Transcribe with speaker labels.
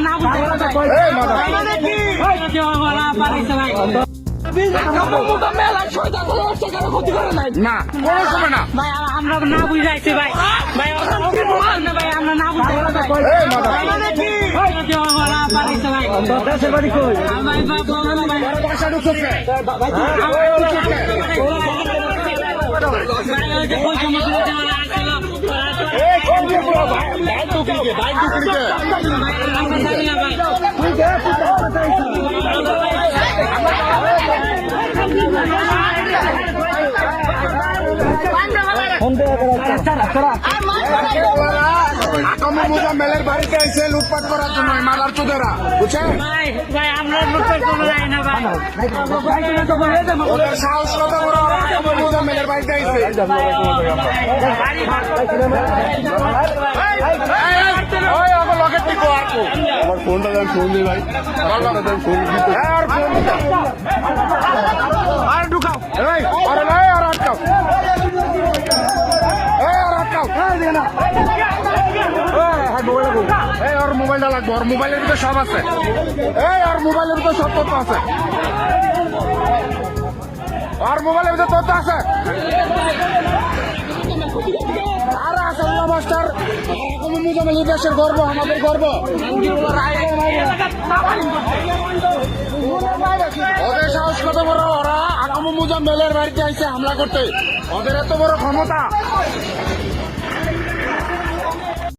Speaker 1: না বুঝতে
Speaker 2: না কোনো সময় না
Speaker 1: ভাই আমরা না বুঝাইছি ভাই ভাই ভাই আমরা না বুঝতে
Speaker 3: দেশের বাড়ি কই?
Speaker 2: বাসা ঢুকছে মেলের বাড়িতে এসে লুটপাট করার জন্য মালার চোদেরা বুঝছেন
Speaker 1: ভাই আমরা লুটপাট করে যাই না ভাই
Speaker 2: ওদের সাহস কত বড় মেলের বাড়িতে এসে
Speaker 3: আমার ফোনটা দেন, ফোন দিই ভাই, ফোন দিতে।
Speaker 2: আর ঢুকাও আরে নাই আর আটকাও আর আটকাও ওর মোবাইলটা লাগবে ওর মোবাইলের ভিতরে সব আছে ওর মোবাইলের ভিতরে সব তথ্য আছে ওর মোবাইলের ভিতরে তথ্য আছে আর আসাল্লাহ মাস্টার মুজামিল দেশের গর্ব আমাদের গর্ব ওদের সাহস কত বড় ওরা আগামী মুজাম্মেলের বাড়িতে আইসে হামলা করতে ওদের এত বড় ক্ষমতা